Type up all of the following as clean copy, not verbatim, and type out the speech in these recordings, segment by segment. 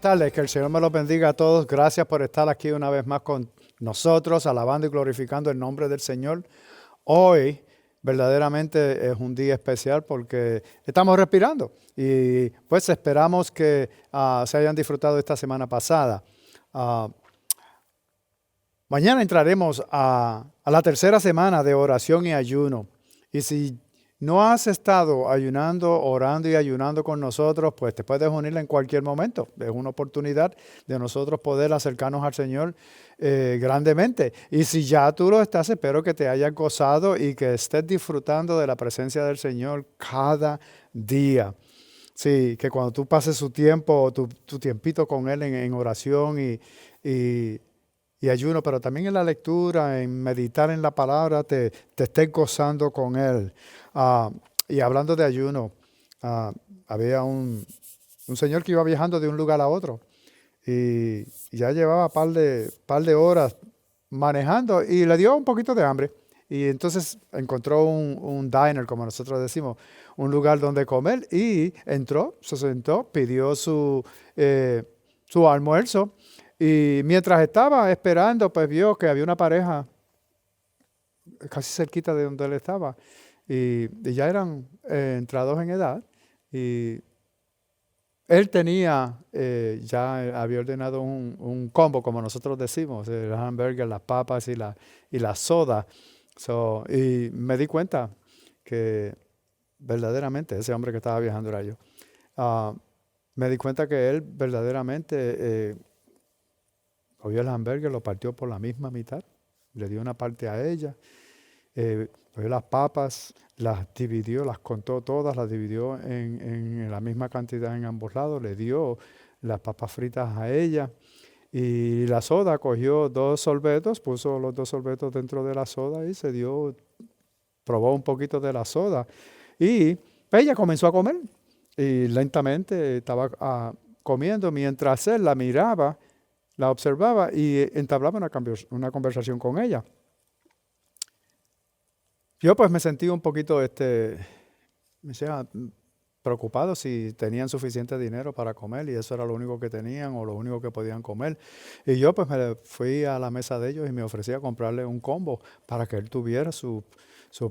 tardes, que el Señor me los bendiga a todos. Gracias por estar aquí una vez más con nosotros, alabando y glorificando el nombre del Señor. Hoy verdaderamente es un día especial porque estamos respirando y pues esperamos que se hayan disfrutado esta semana pasada. Ah, Mañana entraremos a la tercera semana de oración y ayuno. Y si no has estado ayunando, orando y ayunando con nosotros, pues te puedes unir en cualquier momento. Es una oportunidad de nosotros poder acercarnos al Señor grandemente. Y si ya tú lo estás, espero que te hayas gozado y que estés disfrutando de la presencia del Señor cada día. Sí, que cuando tú pases su tiempo, tu tiempito con Él en oración y ayuno, pero también en la lectura, en meditar en la palabra, te estés gozando con Él. Ah, y hablando de ayuno, había un señor que iba viajando de un lugar a otro y ya llevaba par de horas manejando y le dio un poquito de hambre. Y entonces encontró un diner, como nosotros decimos, un lugar donde comer y entró, se sentó, pidió su almuerzo. Y mientras estaba esperando, pues vio que había una pareja casi cerquita de donde él estaba. Y ya eran entrados en edad. Y él tenía, ya había ordenado un combo, como nosotros decimos, el hamburger, las papas y la soda. Y me di cuenta que verdaderamente ese hombre que estaba viajando era yo. Ah, Me di cuenta que él verdaderamente cogió el hamburger, lo partió por la misma mitad, le dio una parte a ella, cogió las papas, las dividió, las contó todas, las dividió en la misma cantidad en ambos lados, le dio las papas fritas a ella y la soda, cogió dos sorbetos, puso los dos sorbetos dentro de la soda y probó un poquito de la soda y ella comenzó a comer y lentamente estaba comiendo mientras él la miraba, la observaba y entablaba una conversación con ella. Yo pues me sentí un poquito me decía, preocupado si tenían suficiente dinero para comer y eso era lo único que tenían o lo único que podían comer. Y yo pues me fui a la mesa de ellos y me ofrecí a comprarle un combo para que él tuviera su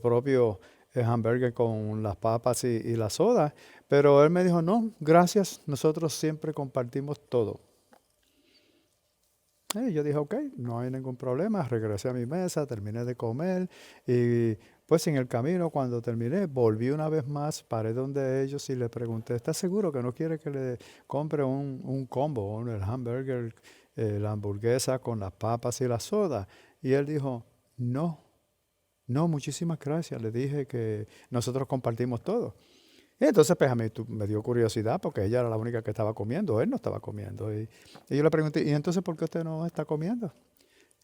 propio hamburger con las papas y la soda. Pero él me dijo, no, gracias, nosotros siempre compartimos todo. Y yo dije, ok, no hay ningún problema. Regresé a mi mesa, terminé de comer y pues en el camino cuando terminé volví una vez más, paré donde ellos y le pregunté, ¿estás seguro que no quiere que le compre un combo, el hamburger, la hamburguesa con las papas y la soda? Y él dijo, no, no, muchísimas gracias. Le dije que nosotros compartimos todo. Y entonces pues a mí me dio curiosidad porque ella era la única que estaba comiendo, él no estaba comiendo. Y yo le pregunté, ¿y entonces por qué usted no está comiendo?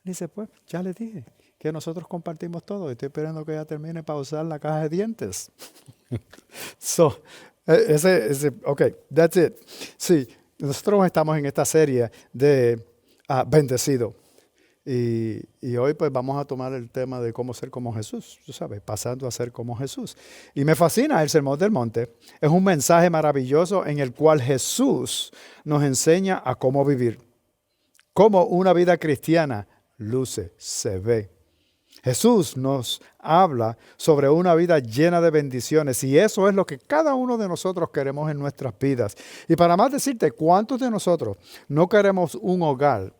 Dice, pues ya le dije que nosotros compartimos todo. Estoy esperando que ella termine para usar la caja de dientes. So, ok, that's it. Sí, nosotros estamos en esta serie de bendecido. Y hoy pues vamos a tomar el tema de cómo ser como Jesús, tú sabes, pasando a ser como Jesús. Y me fascina el Sermón del Monte. Es un mensaje maravilloso en el cual Jesús nos enseña a cómo vivir, cómo una vida cristiana luce, se ve. Jesús nos habla sobre una vida llena de bendiciones y eso es lo que cada uno de nosotros queremos en nuestras vidas. Y para más decirte, ¿cuántos de nosotros no queremos un hogar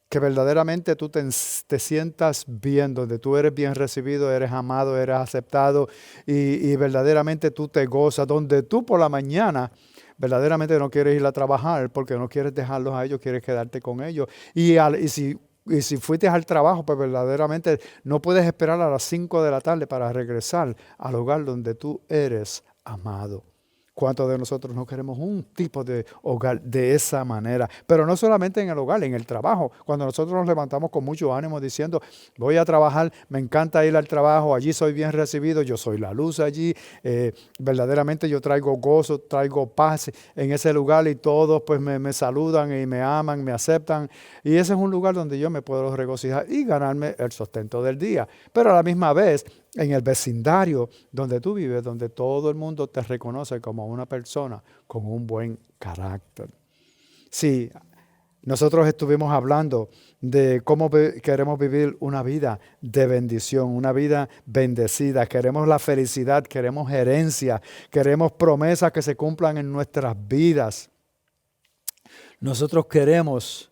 que verdaderamente tú te sientas bien, donde tú eres bien recibido, eres amado, eres aceptado y verdaderamente tú te gozas, donde tú por la mañana verdaderamente no quieres ir a trabajar porque no quieres dejarlos a ellos, quieres quedarte con ellos. Y si fuiste al trabajo, pues verdaderamente no puedes esperar a las 5 de la tarde para regresar al hogar donde tú eres amado. ¿Cuántos de nosotros no queremos un tipo de hogar de esa manera? Pero no solamente en el hogar, en el trabajo. Cuando nosotros nos levantamos con mucho ánimo diciendo, voy a trabajar, me encanta ir al trabajo, allí soy bien recibido, yo soy la luz allí, verdaderamente yo traigo gozo, traigo paz en ese lugar y todos pues me saludan y me aman, me aceptan. Y ese es un lugar donde yo me puedo regocijar y ganarme el sustento del día. Pero a la misma vez, en el vecindario donde tú vives, donde todo el mundo te reconoce como una persona con un buen carácter. Sí, nosotros estuvimos hablando de cómo queremos vivir una vida de bendición, una vida bendecida. Queremos la felicidad, queremos herencia, queremos promesas que se cumplan en nuestras vidas. Nosotros queremos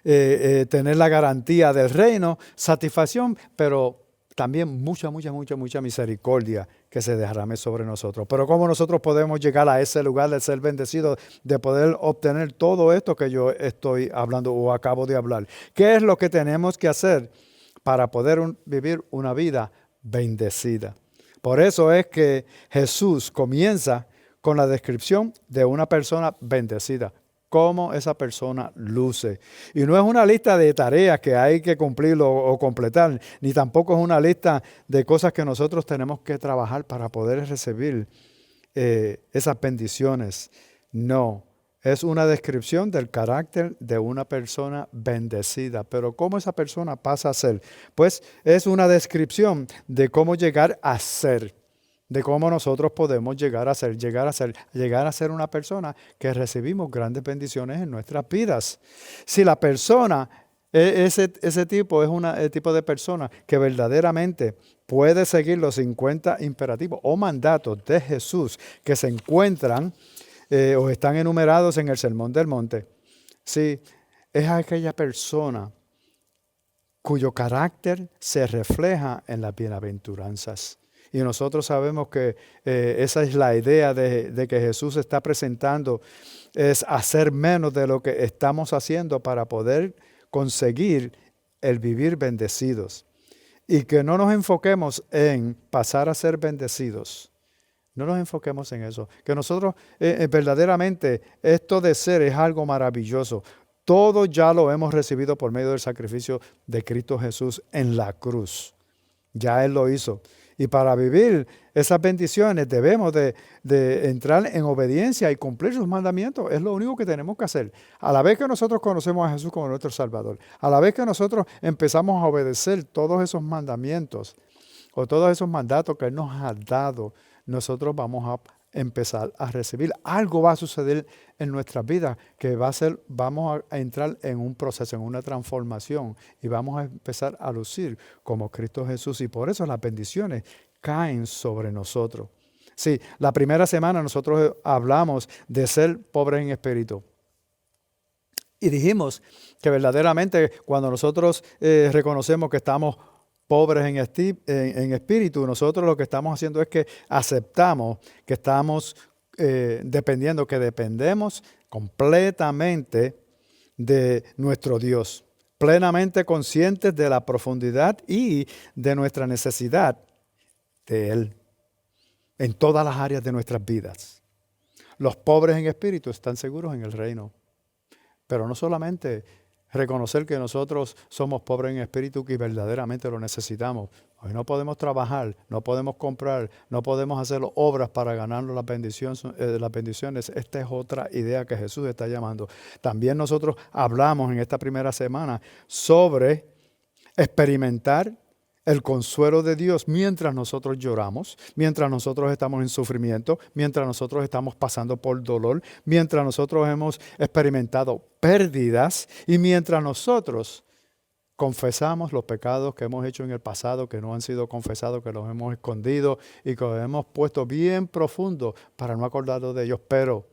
tener la garantía del reino, satisfacción, pero también mucha misericordia que se derrame sobre nosotros. Pero ¿cómo nosotros podemos llegar a ese lugar de ser bendecidos, de poder obtener todo esto que yo estoy hablando o acabo de hablar? ¿Qué es lo que tenemos que hacer para poder vivir una vida bendecida? Por eso es que Jesús comienza con la descripción de una persona bendecida. Cómo esa persona luce. Y no es una lista de tareas que hay que cumplir o completar, ni tampoco es una lista de cosas que nosotros tenemos que trabajar para poder recibir esas bendiciones. No, es una descripción del carácter de una persona bendecida. Pero ¿cómo esa persona pasa a ser? Pues es una descripción de cómo llegar a ser. De cómo nosotros podemos llegar a ser una persona que recibimos grandes bendiciones en nuestras vidas. Si la persona, ese tipo es el tipo de persona que verdaderamente puede seguir los 50 imperativos o mandatos de Jesús que se encuentran o están enumerados en el Sermón del Monte. Sí, es aquella persona cuyo carácter se refleja en las bienaventuranzas. Y nosotros sabemos que esa es la idea de que Jesús está presentando, es hacer menos de lo que estamos haciendo para poder conseguir el vivir bendecidos. Y que no nos enfoquemos en pasar a ser bendecidos. No nos enfoquemos en eso. Que nosotros verdaderamente esto de ser es algo maravilloso. Todo ya lo hemos recibido por medio del sacrificio de Cristo Jesús en la cruz. Ya Él lo hizo. Y para vivir esas bendiciones debemos de entrar en obediencia y cumplir sus mandamientos. Es lo único que tenemos que hacer. A la vez que nosotros conocemos a Jesús como nuestro Salvador, a la vez que nosotros empezamos a obedecer todos esos mandamientos o todos esos mandatos que Él nos ha dado, nosotros vamos a empezar a recibir. Algo va a suceder en nuestras vidas que vamos a entrar en un proceso, en una transformación y vamos a empezar a lucir como Cristo Jesús. Y por eso las bendiciones caen sobre nosotros. Sí, la primera semana nosotros hablamos de ser pobres en espíritu. Y dijimos que verdaderamente cuando nosotros reconocemos que estamos pobres en espíritu, nosotros lo que estamos haciendo es que aceptamos que estamos dependemos completamente de nuestro Dios, plenamente conscientes de la profundidad y de nuestra necesidad de Él en todas las áreas de nuestras vidas. Los pobres en espíritu están seguros en el reino, pero no solamente reconocer que nosotros somos pobres en espíritu y verdaderamente lo necesitamos. Hoy no podemos trabajar, no podemos comprar, no podemos hacer obras para ganarnos las bendiciones. Esta es otra idea que Jesús está llamando. También nosotros hablamos en esta primera semana sobre experimentar el consuelo de Dios mientras nosotros lloramos, mientras nosotros estamos en sufrimiento, mientras nosotros estamos pasando por dolor, mientras nosotros hemos experimentado pérdidas y mientras nosotros confesamos los pecados que hemos hecho en el pasado, que no han sido confesados, que los hemos escondido y que los hemos puesto bien profundo para no acordarnos de ellos, pero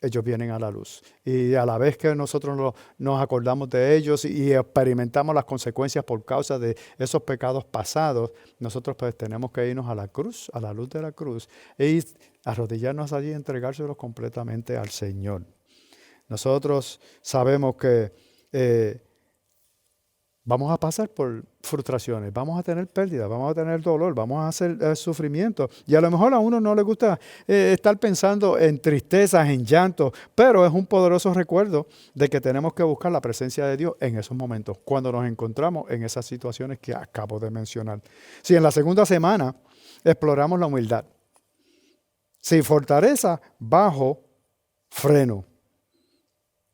ellos vienen a la luz. Y a la vez que nosotros nos acordamos de ellos y experimentamos las consecuencias por causa de esos pecados pasados, nosotros pues tenemos que irnos a la cruz, a la luz de la cruz, y arrodillarnos allí y entregárselos completamente al Señor. Nosotros sabemos que vamos a pasar por frustraciones, vamos a tener pérdidas, vamos a tener dolor, vamos a hacer sufrimiento. Y a lo mejor a uno no le gusta estar pensando en tristezas, en llantos, pero es un poderoso recuerdo de que tenemos que buscar la presencia de Dios en esos momentos, cuando nos encontramos en esas situaciones que acabo de mencionar. Si en la segunda semana exploramos la humildad, sin fortaleza, bajo freno,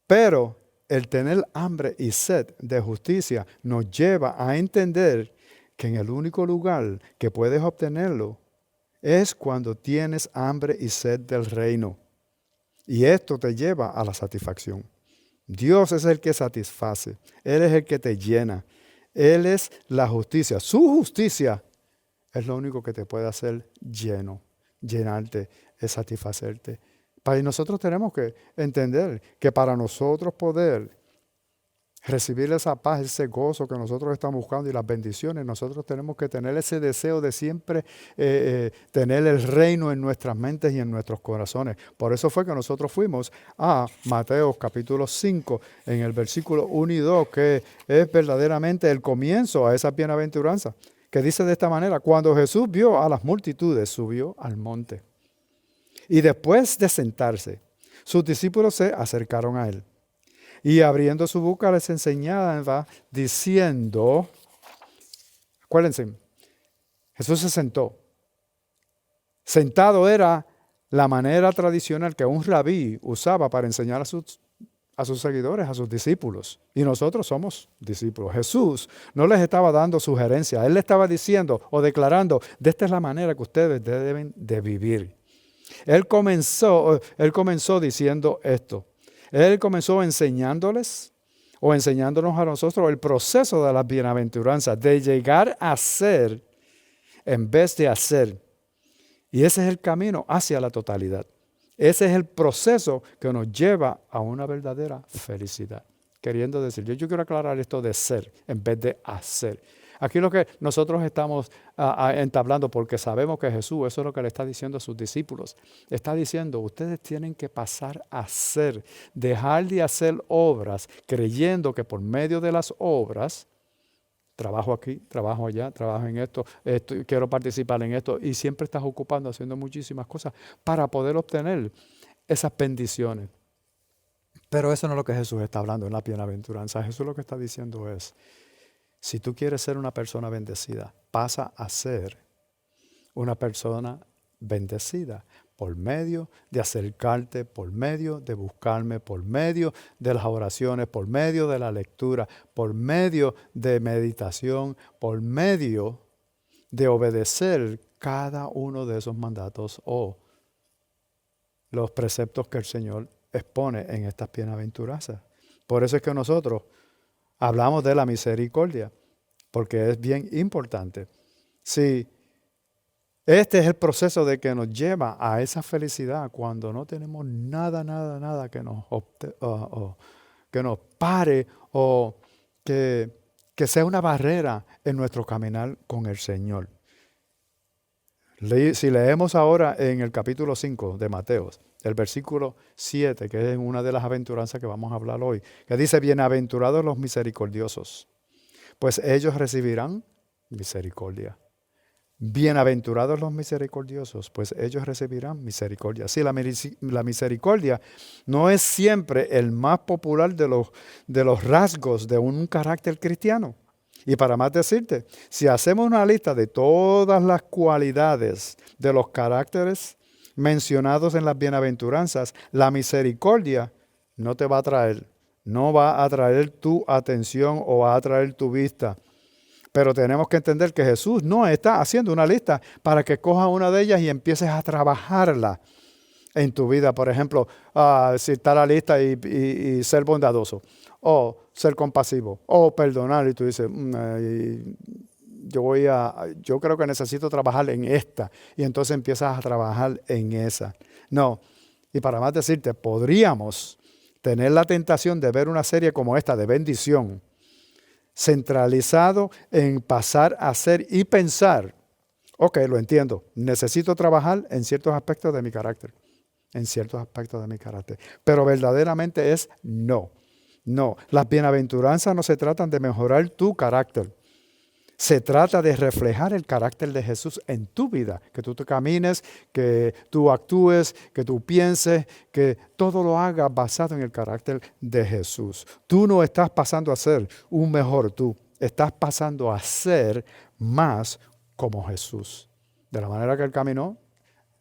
pero el tener hambre y sed de justicia nos lleva a entender que en el único lugar que puedes obtenerlo es cuando tienes hambre y sed del reino. Y esto te lleva a la satisfacción. Dios es el que satisface. Él es el que te llena. Él es la justicia. Su justicia es lo único que te puede hacer lleno, llenarte, es satisfacerte. Y nosotros tenemos que entender que para nosotros poder recibir esa paz, ese gozo que nosotros estamos buscando y las bendiciones, nosotros tenemos que tener ese deseo de siempre tener el reino en nuestras mentes y en nuestros corazones. Por eso fue que nosotros fuimos a Mateo capítulo 5, en el versículo 1 y 2, que es verdaderamente el comienzo a esa bienaventuranza, que dice de esta manera: cuando Jesús vio a las multitudes, subió al monte. Y después de sentarse, sus discípulos se acercaron a él. Y abriendo su boca les enseñaba diciendo, acuérdense, Jesús se sentó. Sentado era la manera tradicional que un rabí usaba para enseñar a sus seguidores, a sus discípulos. Y nosotros somos discípulos. Jesús no les estaba dando sugerencias. Él le estaba diciendo o declarando: de esta es la manera que ustedes deben de vivir. Él comenzó diciendo esto. Él comenzó enseñándoles o enseñándonos a nosotros el proceso de las bienaventuranzas, de llegar a ser en vez de hacer. Y ese es el camino hacia la totalidad. Ese es el proceso que nos lleva a una verdadera felicidad. Queriendo decir, yo quiero aclarar esto de ser en vez de hacer. Aquí lo que nosotros estamos entablando, porque sabemos que Jesús, eso es lo que le está diciendo a sus discípulos. Está diciendo: ustedes tienen que pasar a ser, dejar de hacer obras, creyendo que por medio de las obras, trabajo aquí, trabajo allá, trabajo en esto, quiero participar en esto, y siempre estás ocupando, haciendo muchísimas cosas para poder obtener esas bendiciones. Pero eso no es lo que Jesús está hablando en la bienaventuranza. Jesús lo que está diciendo es: si tú quieres ser una persona bendecida, pasa a ser una persona bendecida por medio de acercarte, por medio de buscarme, por medio de las oraciones, por medio de la lectura, por medio de meditación, por medio de obedecer cada uno de esos mandatos o los preceptos que el Señor expone en estas bienaventuranzas. Por eso es que nosotros hablamos de la misericordia, porque es bien importante. Si este es el proceso de que nos lleva a esa felicidad cuando no tenemos nada que nos pare o que sea una barrera en nuestro caminar con el Señor. Si leemos ahora en el capítulo 5 de Mateo, el versículo 7, que es una de las aventuranzas que vamos a hablar hoy, que dice: bienaventurados los misericordiosos, pues ellos recibirán misericordia. Bienaventurados los misericordiosos, pues ellos recibirán misericordia. Sí, la misericordia no es siempre el más popular de los rasgos de un carácter cristiano. Y para más decirte, si hacemos una lista de todas las cualidades de los caracteres mencionados en las bienaventuranzas, la misericordia no te va a atraer, no va a atraer tu atención o va a atraer tu vista. Pero tenemos que entender que Jesús no está haciendo una lista para que cojas una de ellas y empieces a trabajarla en tu vida. Por ejemplo, si está la lista y ser bondadoso, o ser compasivo, o perdonar, y tú dices: yo creo que necesito trabajar en esta, y entonces empiezas a trabajar en esa. No, y para más decirte, podríamos tener la tentación de ver una serie como esta de bendición, centralizado en pasar a hacer y pensar: ok, lo entiendo, necesito trabajar en ciertos aspectos de mi carácter, pero verdaderamente es no. Las bienaventuranzas no se tratan de mejorar tu carácter, se trata de reflejar el carácter de Jesús en tu vida, que tú te camines, que tú actúes, que tú pienses, que todo lo hagas basado en el carácter de Jesús. Tú no estás pasando a ser un mejor tú, estás pasando a ser más como Jesús. De la manera que Él caminó,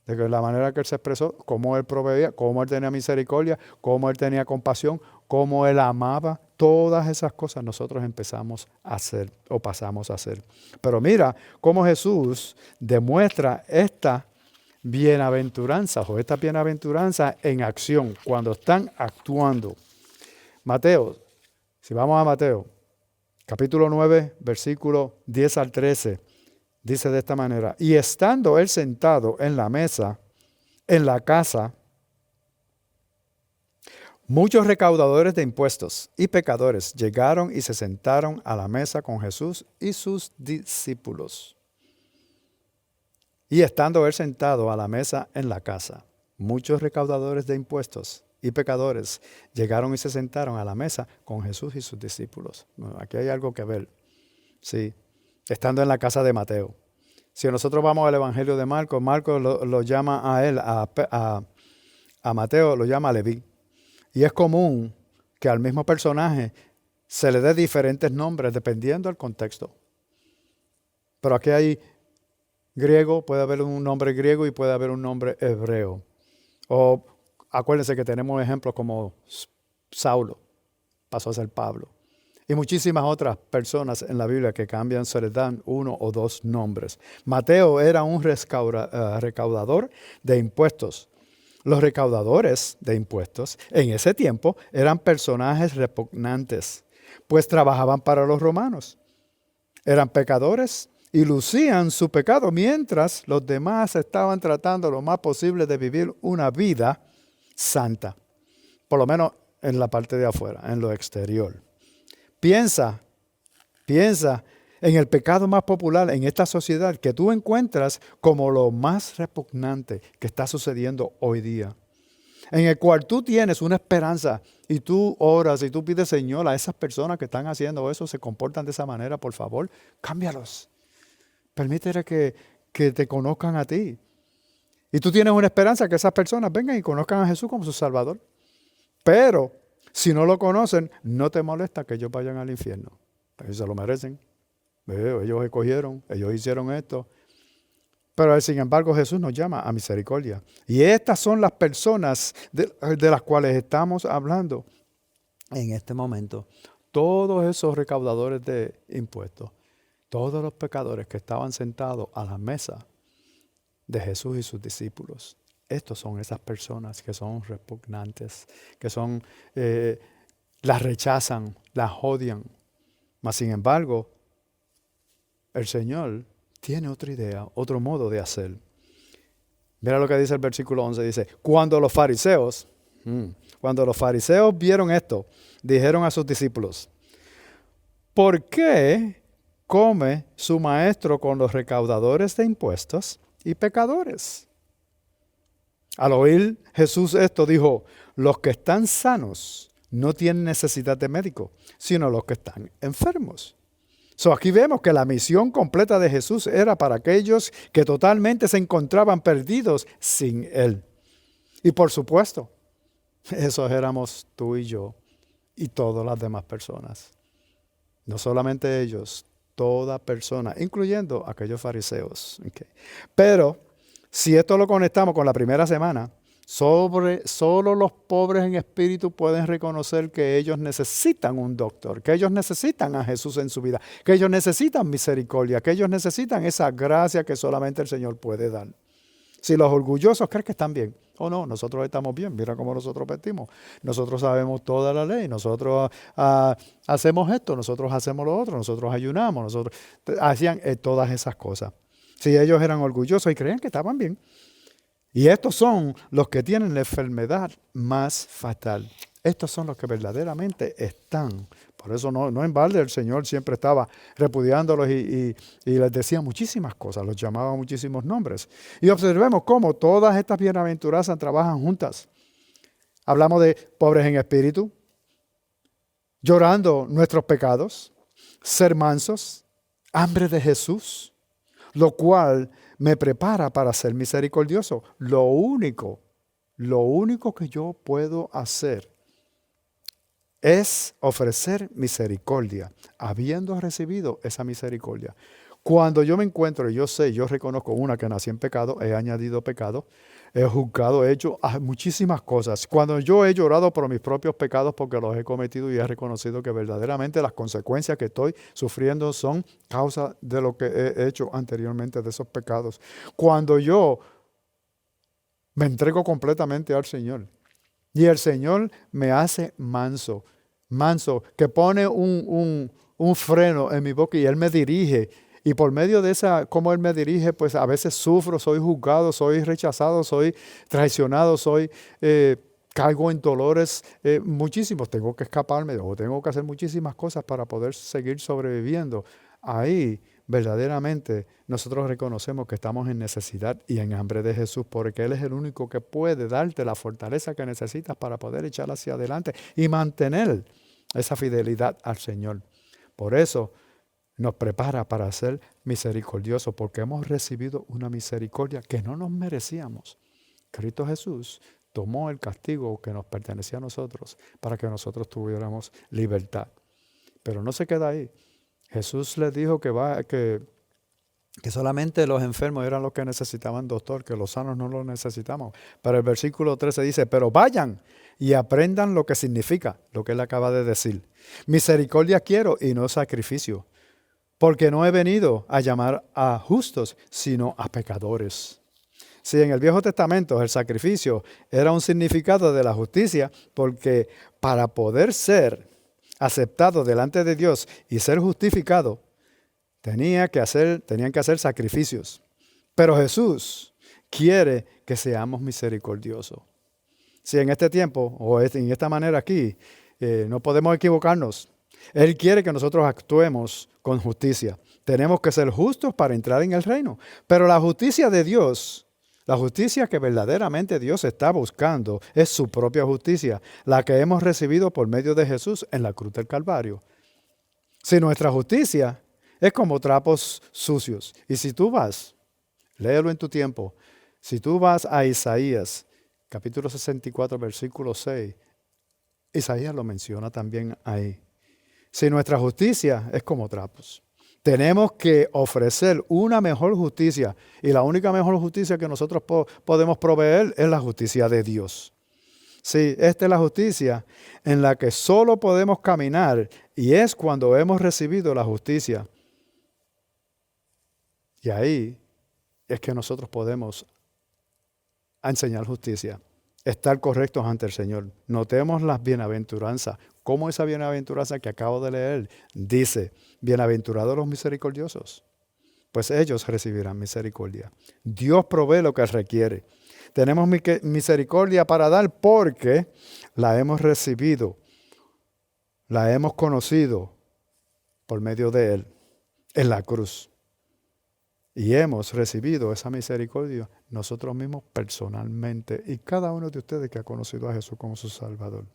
de la manera que Él se expresó, cómo Él proveía, cómo Él tenía misericordia, cómo Él tenía compasión, cómo Él amaba. Todas esas cosas nosotros empezamos a hacer o pasamos a hacer. Pero mira cómo Jesús demuestra esta bienaventuranza o esta bienaventuranza en acción, cuando están actuando. Mateo, si vamos a Mateo, capítulo 9, versículo 10 al 13, dice de esta manera: y estando él sentado en la mesa, en la casa, muchos recaudadores de impuestos y pecadores llegaron y se sentaron a la mesa con Jesús y sus discípulos. Y estando él sentado a la mesa en la casa, muchos recaudadores de impuestos y pecadores llegaron y se sentaron a la mesa con Jesús y sus discípulos. Bueno, aquí hay algo que ver. Sí, estando en la casa de Mateo. Si nosotros vamos al Evangelio de Marcos, Marcos lo llama a él, a Mateo lo llama Leví. Y es común que al mismo personaje se le dé diferentes nombres dependiendo del contexto. Pero aquí hay griego, puede haber un nombre griego y puede haber un nombre hebreo. O acuérdense que tenemos ejemplos como Saulo, pasó a ser Pablo. Y muchísimas otras personas en la Biblia que cambian, se les dan uno o dos nombres. Mateo era un recaudador de impuestos. Los recaudadores de impuestos en ese tiempo eran personajes repugnantes, pues trabajaban para los romanos. Eran pecadores y lucían su pecado mientras los demás estaban tratando lo más posible de vivir una vida santa, por lo menos en la parte de afuera, en lo exterior. Piensa en el pecado más popular en esta sociedad que tú encuentras como lo más repugnante que está sucediendo hoy día, en el cual tú tienes una esperanza y tú oras y tú pides, Señor, a esas personas que están haciendo eso, se comportan de esa manera, por favor, cámbialos. Permítele que te conozcan a ti. Y tú tienes una esperanza que esas personas vengan y conozcan a Jesús como su Salvador. Pero si no lo conocen, no te molesta que ellos vayan al infierno. Ellos se lo merecen. Ellos escogieron, ellos hicieron esto. Pero sin embargo Jesús nos llama a misericordia. Y estas son las personas de las cuales estamos hablando en este momento. Todos esos recaudadores de impuestos, todos los pecadores que estaban sentados a la mesa de Jesús y sus discípulos. Estos son esas personas que son repugnantes, que son, las rechazan, las odian. Mas sin embargo, el Señor tiene otra idea, otro modo de hacer. Mira lo que dice el versículo 11, dice: cuando los fariseos vieron esto, dijeron a sus discípulos: ¿por qué come su maestro con los recaudadores de impuestos y pecadores? Al oír Jesús esto, dijo: los que están sanos no tienen necesidad de médico, sino los que están enfermos. Aquí vemos que la misión completa de Jesús era para aquellos que totalmente se encontraban perdidos sin Él. Y por supuesto, esos éramos tú y yo y todas las demás personas. No solamente ellos, toda persona, incluyendo aquellos fariseos. Okay. Pero si esto lo conectamos con la primera semana, solo los pobres en espíritu pueden reconocer que ellos necesitan un doctor, que ellos necesitan a Jesús en su vida, que ellos necesitan misericordia, que ellos necesitan esa gracia que solamente el Señor puede dar. Si los orgullosos creen que están bien, o no, nosotros estamos bien, mira cómo nosotros vestimos, nosotros sabemos toda la ley, nosotros hacemos esto, nosotros hacemos lo otro, nosotros ayunamos, nosotros hacían todas esas cosas. Si ellos eran orgullosos y creían que estaban bien. Y estos son los que tienen la enfermedad más fatal. Estos son los que verdaderamente están. Por eso no en balde el Señor siempre estaba repudiándolos y les decía muchísimas cosas, los llamaba muchísimos nombres. Y observemos cómo todas estas bienaventuranzas trabajan juntas. Hablamos de pobres en espíritu, llorando nuestros pecados, ser mansos, hambre de Jesús, lo cual me prepara para ser misericordioso. Lo único que yo puedo hacer es ofrecer misericordia, habiendo recibido esa misericordia. Cuando yo me encuentro, yo reconozco que nací en pecado, he añadido pecado, he juzgado, he hecho muchísimas cosas. Cuando yo he llorado por mis propios pecados porque los he cometido y he reconocido que verdaderamente las consecuencias que estoy sufriendo son causa de lo que he hecho anteriormente, de esos pecados. Cuando yo me entrego completamente al Señor y el Señor me hace manso, manso, que pone un freno en mi boca y Él me dirige. Y por medio de cómo Él me dirige, pues a veces sufro, soy juzgado, soy rechazado, soy traicionado, caigo en dolores muchísimos. Tengo que escaparme o tengo que hacer muchísimas cosas para poder seguir sobreviviendo. Ahí verdaderamente nosotros reconocemos que estamos en necesidad y en hambre de Jesús, porque Él es el único que puede darte la fortaleza que necesitas para poder echar hacia adelante y mantener esa fidelidad al Señor. Por eso nos prepara para ser misericordiosos, porque hemos recibido una misericordia que no nos merecíamos. Cristo Jesús tomó el castigo que nos pertenecía a nosotros para que nosotros tuviéramos libertad. Pero no se queda ahí. Jesús les dijo que solamente los enfermos eran los que necesitaban doctor, que los sanos no lo necesitamos. Pero el versículo 13 dice, pero vayan y aprendan lo que significa, lo que él acaba de decir. Misericordia quiero y no sacrificio, porque no he venido a llamar a justos, sino a pecadores. Si en el Viejo Testamento el sacrificio era un significado de la justicia, porque para poder ser aceptado delante de Dios y ser justificado, tenían que hacer sacrificios. Pero Jesús quiere que seamos misericordiosos. Si en este tiempo o en esta manera aquí no podemos equivocarnos, Él quiere que nosotros actuemos con justicia. Tenemos que ser justos para entrar en el reino. Pero la justicia de Dios, la justicia que verdaderamente Dios está buscando, es su propia justicia, la que hemos recibido por medio de Jesús en la cruz del Calvario. Si nuestra justicia es como trapos sucios, y si tú vas, léelo en tu tiempo, si tú vas a Isaías, capítulo 64, versículo 6, Isaías lo menciona también ahí. Si nuestra justicia es como trapos, tenemos que ofrecer una mejor justicia, y la única mejor justicia que nosotros podemos proveer es la justicia de Dios. Sí, esta es la justicia en la que solo podemos caminar, y es cuando hemos recibido la justicia. Y ahí es que nosotros podemos enseñar justicia, estar correctos ante el Señor. Notemos las bienaventuranzas. Como esa bienaventuranza que acabo de leer dice, bienaventurados los misericordiosos, pues ellos recibirán misericordia. Dios provee lo que requiere. Tenemos misericordia para dar porque la hemos recibido, la hemos conocido por medio de Él en la cruz. Y hemos recibido esa misericordia nosotros mismos personalmente y cada uno de ustedes que ha conocido a Jesús como su Salvador.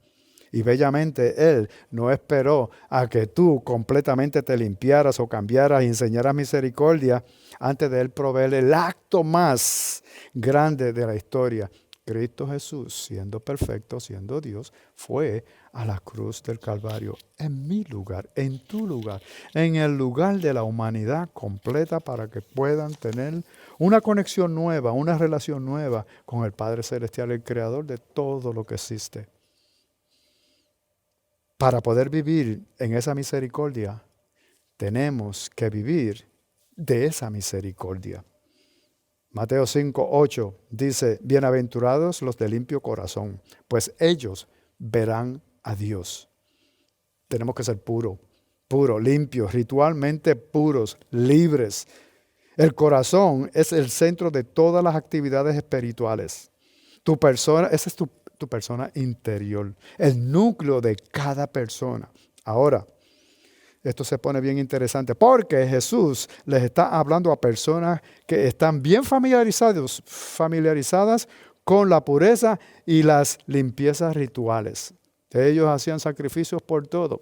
Y bellamente Él no esperó a que tú completamente te limpiaras o cambiaras y enseñaras misericordia antes de Él proveer el acto más grande de la historia. Cristo Jesús, siendo perfecto, siendo Dios, fue a la cruz del Calvario en mi lugar, en tu lugar, en el lugar de la humanidad completa para que puedan tener una conexión nueva, una relación nueva con el Padre Celestial, el Creador de todo lo que existe. Para poder vivir en esa misericordia, tenemos que vivir de esa misericordia. Mateo 5:8 dice, bienaventurados los de limpio corazón, pues ellos verán a Dios. Tenemos que ser puros, limpios, ritualmente puros, libres. El corazón es el centro de todas las actividades espirituales. Tu persona, esa es tu persona interior, el núcleo de cada persona. Ahora, esto se pone bien interesante porque Jesús les está hablando a personas que están bien familiarizadas con la pureza y las limpiezas rituales. Ellos hacían sacrificios por todo.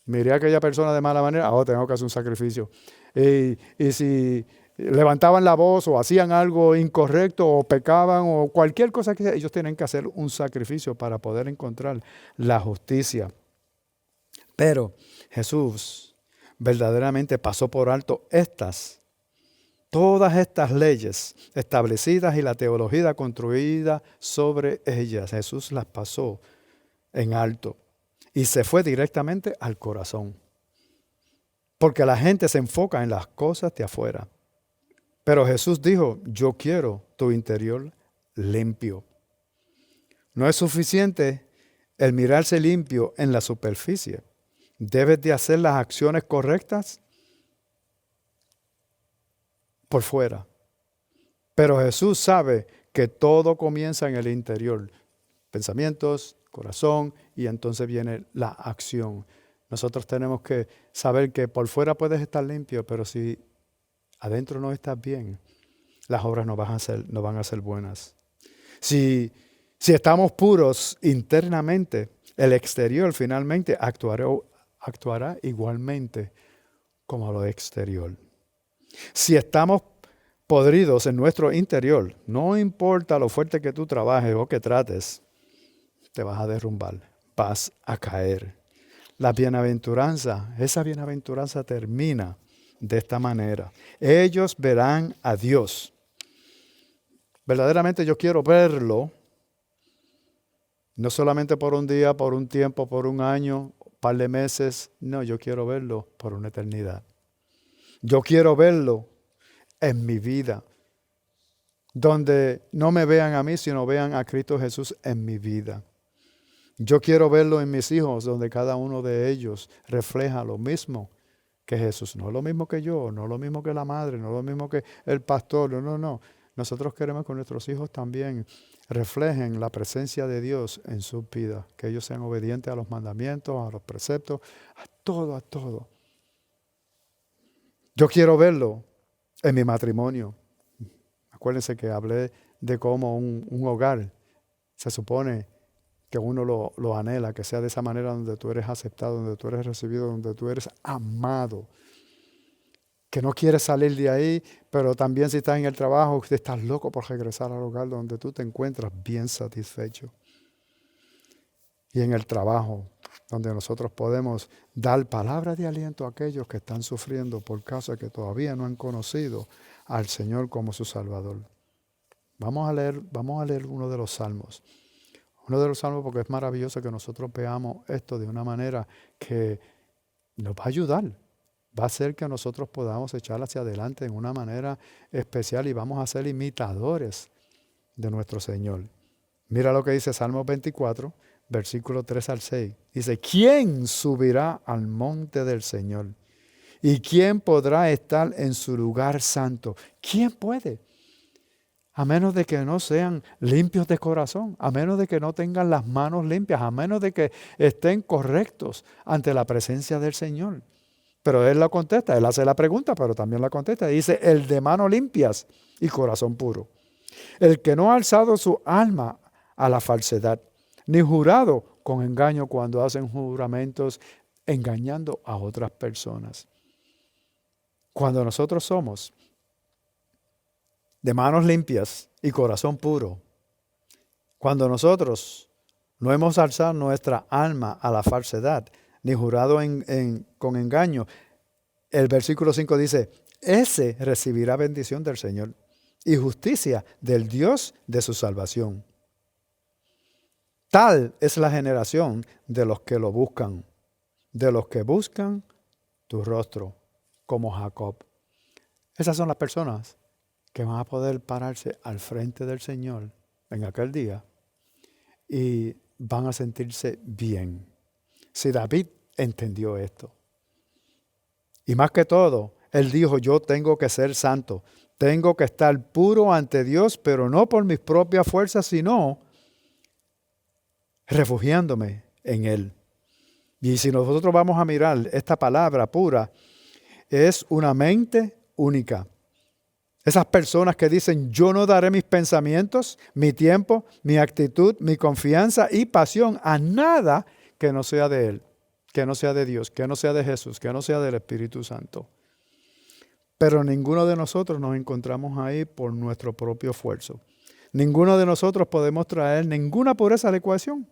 Miré a aquella persona de mala manera, tengo que hacer un sacrificio. Y si levantaban la voz o hacían algo incorrecto o pecaban o cualquier cosa que sea, ellos tienen que hacer un sacrificio para poder encontrar la justicia. Pero Jesús verdaderamente pasó por alto todas estas leyes establecidas y la teología construida sobre ellas. Jesús las pasó en alto y se fue directamente al corazón. Porque la gente se enfoca en las cosas de afuera. Pero Jesús dijo, yo quiero tu interior limpio. No es suficiente el mirarse limpio en la superficie. Debes de hacer las acciones correctas por fuera. Pero Jesús sabe que todo comienza en el interior. Pensamientos, corazón, y entonces viene la acción. Nosotros tenemos que saber que por fuera puedes estar limpio, pero si adentro no estás bien, las obras no van a ser buenas. Si estamos puros internamente, el exterior finalmente actuará igualmente como lo exterior. Si estamos podridos en nuestro interior, no importa lo fuerte que tú trabajes o que trates, te vas a derrumbar, vas a caer. Esa bienaventuranza termina de esta manera. Ellos verán a Dios. Verdaderamente yo quiero verlo, no solamente por un día, por un tiempo, por un año, un par de meses. No, yo quiero verlo por una eternidad. Yo quiero verlo en mi vida, donde no me vean a mí, sino vean a Cristo Jesús en mi vida. Yo quiero verlo en mis hijos, donde cada uno de ellos refleja lo mismo que Jesús. No es lo mismo que yo, no es lo mismo que la madre, no es lo mismo que el pastor, no. Nosotros queremos que nuestros hijos también reflejen la presencia de Dios en su vida, que ellos sean obedientes a los mandamientos, a los preceptos, a todo. Yo quiero verlo en mi matrimonio. Acuérdense que hablé de cómo un hogar se supone que uno lo anhela, que sea de esa manera donde tú eres aceptado, donde tú eres recibido, donde tú eres amado. Que no quieres salir de ahí, pero también si estás en el trabajo, estás loco por regresar al hogar donde tú te encuentras bien satisfecho. Y en el trabajo, donde nosotros podemos dar palabras de aliento a aquellos que están sufriendo por causa que todavía no han conocido al Señor como su Salvador. Vamos a leer uno de los salmos. Uno de los salmos, porque es maravilloso que nosotros veamos esto de una manera que nos va a ayudar. Va a hacer que nosotros podamos echar hacia adelante en una manera especial y vamos a ser imitadores de nuestro Señor. Mira lo que dice Salmo 24, versículo 3 al 6. Dice, ¿quién subirá al monte del Señor? ¿Y quién podrá estar en su lugar santo? ¿Quién puede? A menos de que no sean limpios de corazón, a menos de que no tengan las manos limpias, a menos de que estén correctos ante la presencia del Señor. Pero él la contesta, él hace la pregunta, pero también la contesta. Dice, el de manos limpias y corazón puro. El que no ha alzado su alma a la falsedad, ni jurado con engaño cuando hacen juramentos engañando a otras personas. Cuando nosotros somos de manos limpias y corazón puro, cuando nosotros no hemos alzado nuestra alma a la falsedad, ni jurado con engaño, el versículo 5 dice, ese recibirá bendición del Señor y justicia del Dios de su salvación. Tal es la generación de los que lo buscan, de los que buscan tu rostro, como Jacob. Esas son las personas que van a poder pararse al frente del Señor en aquel día y van a sentirse bien. Si David entendió esto. Y más que todo, él dijo, yo tengo que ser santo, tengo que estar puro ante Dios, pero no por mis propias fuerzas, sino refugiándome en Él. Y si nosotros vamos a mirar esta palabra pura, es una mente única. Esas personas que dicen, yo no daré mis pensamientos, mi tiempo, mi actitud, mi confianza y pasión a nada que no sea de Él, que no sea de Dios, que no sea de Jesús, que no sea del Espíritu Santo. Pero ninguno de nosotros nos encontramos ahí por nuestro propio esfuerzo. Ninguno de nosotros podemos traer ninguna pureza a la ecuación.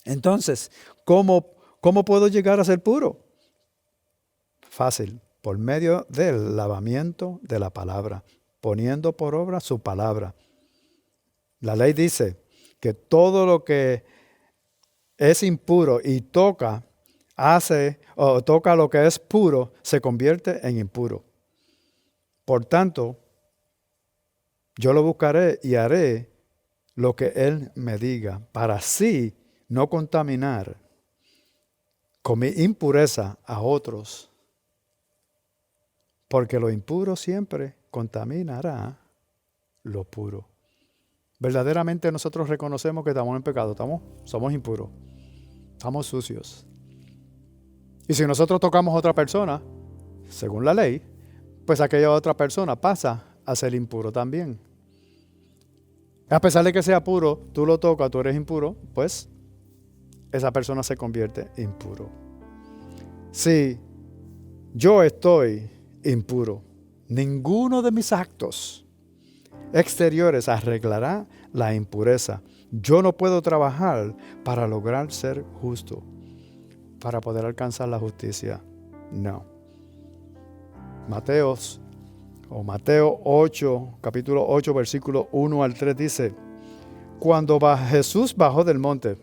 Entonces, ¿cómo puedo llegar a ser puro? Fácil, por medio del lavamiento de la palabra, poniendo por obra su palabra. La ley dice que todo lo que es impuro y toca lo que es puro, se convierte en impuro. Por tanto, yo lo buscaré y haré lo que Él me diga, para así no contaminar con mi impureza a otros, porque lo impuro siempre contaminará lo puro. Verdaderamente nosotros reconocemos que estamos en pecado, somos impuros, estamos sucios. Y si nosotros tocamos a otra persona, según la ley, pues aquella otra persona pasa a ser impuro también. A pesar de que sea puro, tú lo tocas, tú eres impuro, pues esa persona se convierte impuro. Si yo estoy impuro, ninguno de mis actos exteriores arreglará la impureza. Yo no puedo trabajar para lograr ser justo, para poder alcanzar la justicia. No. Mateo 8, capítulo 8, versículo 1 al 3 dice: cuando Jesús bajó del monte,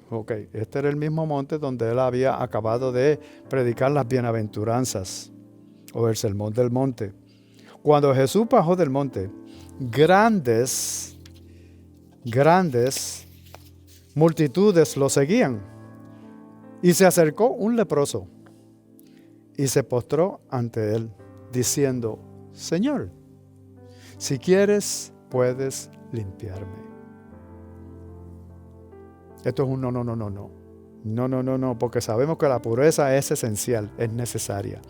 este era el mismo monte donde él había acabado de predicar las bienaventuranzas, o el sermón del monte. Cuando Jesús bajó del monte, grandes multitudes lo seguían. Y se acercó un leproso y se postró ante él, diciendo: Señor, si quieres, puedes limpiarme. Esto es un no, porque sabemos que la pureza es esencial, es necesaria.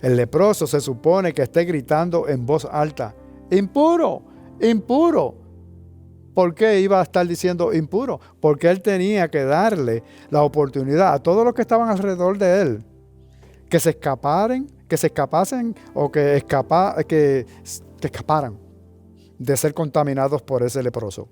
El leproso se supone que esté gritando en voz alta: impuro, impuro. ¿Por qué iba a estar diciendo impuro? Porque él tenía que darle la oportunidad a todos los que estaban alrededor de él que se escaparan de ser contaminados por ese leproso.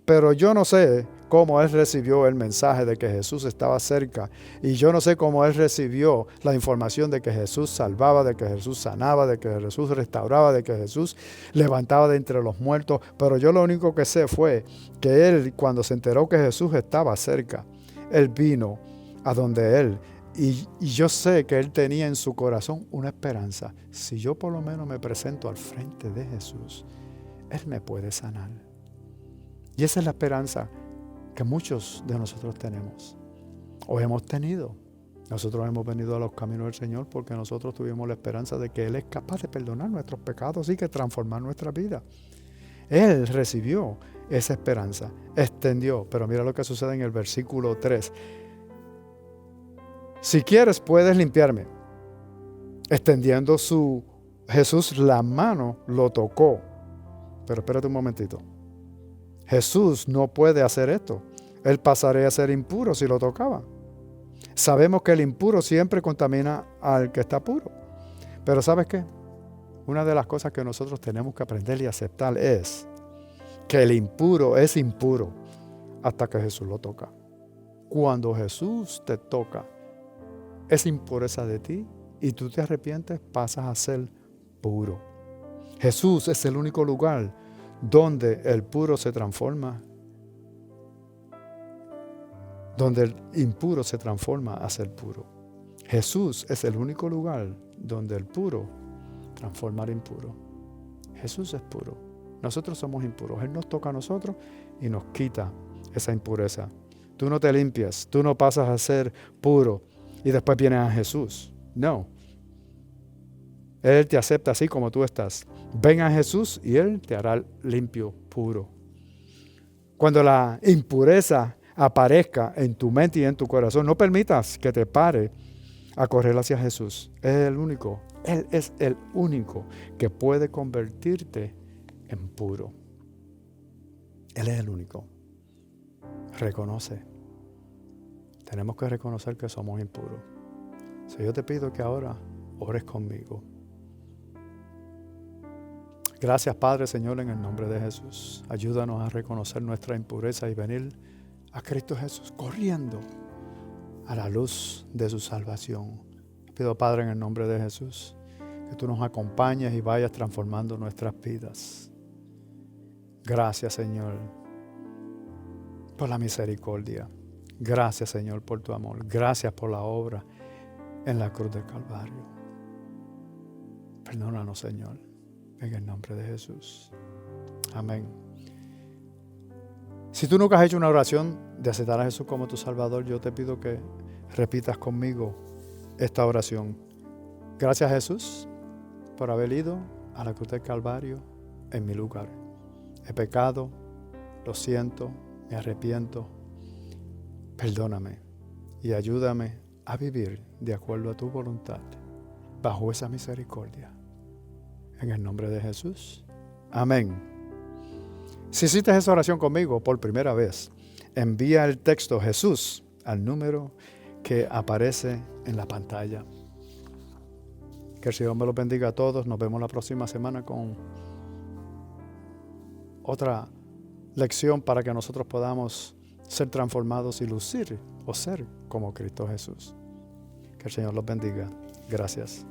Pero yo no sé cómo él recibió el mensaje de que Jesús estaba cerca. Y yo no sé cómo él recibió la información de que Jesús salvaba, de que Jesús sanaba, de que Jesús restauraba, de que Jesús levantaba de entre los muertos. Pero yo lo único que sé fue que él, cuando se enteró que Jesús estaba cerca, él vino a donde él. Y yo sé que él tenía en su corazón una esperanza. Si yo por lo menos me presento al frente de Jesús, él me puede sanar. Y esa es la esperanza que muchos de nosotros tenemos o hemos tenido. Nosotros hemos venido a los caminos del Señor porque nosotros tuvimos la esperanza de que Él es capaz de perdonar nuestros pecados y que transformar nuestra vida. Él recibió esa esperanza, extendió, pero mira lo que sucede en el versículo 3. Si quieres, puedes limpiarme. Extendiendo Jesús la mano, lo tocó. Pero espérate un momentito. Jesús no puede hacer esto. Él pasaría a ser impuro si lo tocaba. Sabemos que el impuro siempre contamina al que está puro. Pero ¿sabes qué? Una de las cosas que nosotros tenemos que aprender y aceptar es que el impuro es impuro hasta que Jesús lo toca. Cuando Jesús te toca esa impureza de ti y tú te arrepientes, pasas a ser puro. Jesús es el único lugar donde el puro se transforma, donde el impuro se transforma a ser puro. Jesús es el único lugar donde el puro transforma al impuro. Jesús es puro. Nosotros somos impuros. Él nos toca a nosotros y nos quita esa impureza. Tú no te limpias, tú no pasas a ser puro y después vienes a Jesús. No. Él te acepta así como tú estás. Ven a Jesús y Él te hará limpio, puro. Cuando la impureza aparezca en tu mente y en tu corazón, no permitas que te pare a correr hacia Jesús. Él es el único que puede convertirte en puro. Él es el único. Reconoce. Tenemos que reconocer que somos impuros. So, yo te pido que ahora ores conmigo. Gracias, Padre, Señor, en el nombre de Jesús. Ayúdanos a reconocer nuestra impureza y venir a Cristo Jesús corriendo a la luz de su salvación. Pido, Padre, en el nombre de Jesús, que tú nos acompañes y vayas transformando nuestras vidas. Gracias, Señor, por la misericordia. Gracias, Señor, por tu amor. Gracias por la obra en la cruz del Calvario. Perdónanos, Señor, en el nombre de Jesús. Amén. Si tú nunca has hecho una oración de aceptar a Jesús como tu Salvador, yo te pido que repitas conmigo esta oración. Gracias, Jesús, por haber ido a la cruz del Calvario en mi lugar. He pecado, lo siento, me arrepiento. Perdóname y ayúdame a vivir de acuerdo a tu voluntad, bajo esa misericordia. En el nombre de Jesús. Amén. Si hiciste esa oración conmigo por primera vez, envía el texto Jesús al número que aparece en la pantalla. Que el Señor me los bendiga a todos. Nos vemos la próxima semana con otra lección para que nosotros podamos ser transformados y lucir o ser como Cristo Jesús. Que el Señor los bendiga. Gracias.